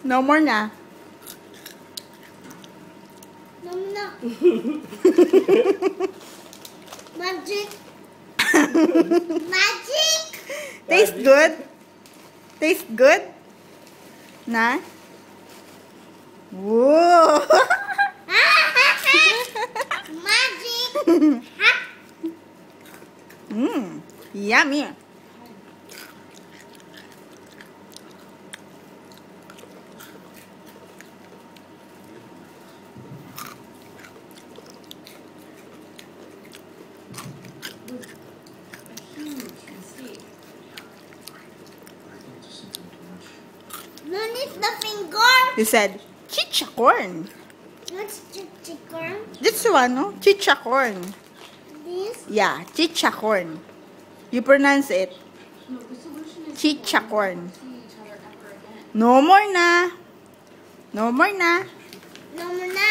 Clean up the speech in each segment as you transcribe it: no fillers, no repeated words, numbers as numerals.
No more na. No, no. Magic. Magic. Taste good? Taste good? Na? Whoa! Magic. Yummy. No need the finger. You said, chicha corn. What's chicken? This one, no? Chicha corn. This? Yeah, chicha corn. You pronounce it. Chicha corn. No more na. No more na. No, na.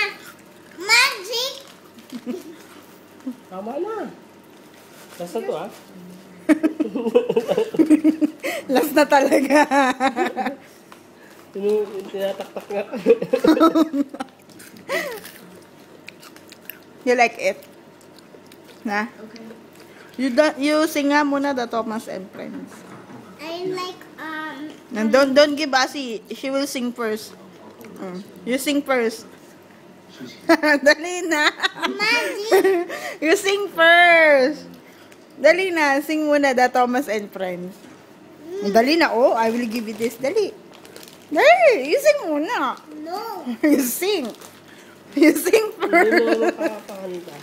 Magic. Tama na. Last na to, ah. Last na talaga. Tinataktak nga. You like it? Na? You sing nga muna the Thomas and Friends. I like, And don't give Asi. She will sing first. You sing first. Dali na. Magic. You sing first. Dali na. Sing muna the Thomas and Friends. Dali na. Oh, I will give you this. Dali. Dali. You sing muna. No. You sing. You sing Hindi first. mo makakakanta.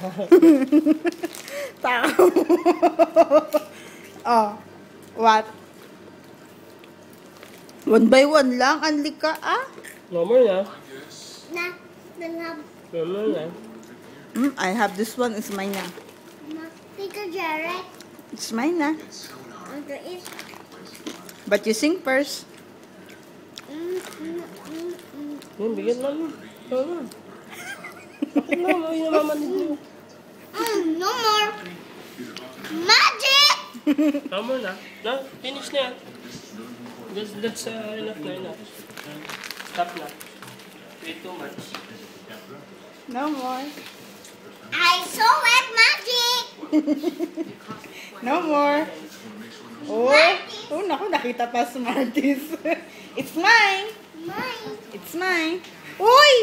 Tao. Oh. What? One by one lang. Anli ka, ah. No more na. Na. Love. No more na. I have this one. It's mine na. Teacher Jared. It's mine na. Under it. But you sing first. Yung bigyan lang mo. Tama. Bakit na? May namamanid mo. No more. Magic. Tama na. Na, finish na yan. That's enough na, enough. Stop na. Way too much. No more. I saw it. Magic. No more. Oh. Oh, naku, nakita pa Smarties. It's mine. Mine. It's mine. Uy!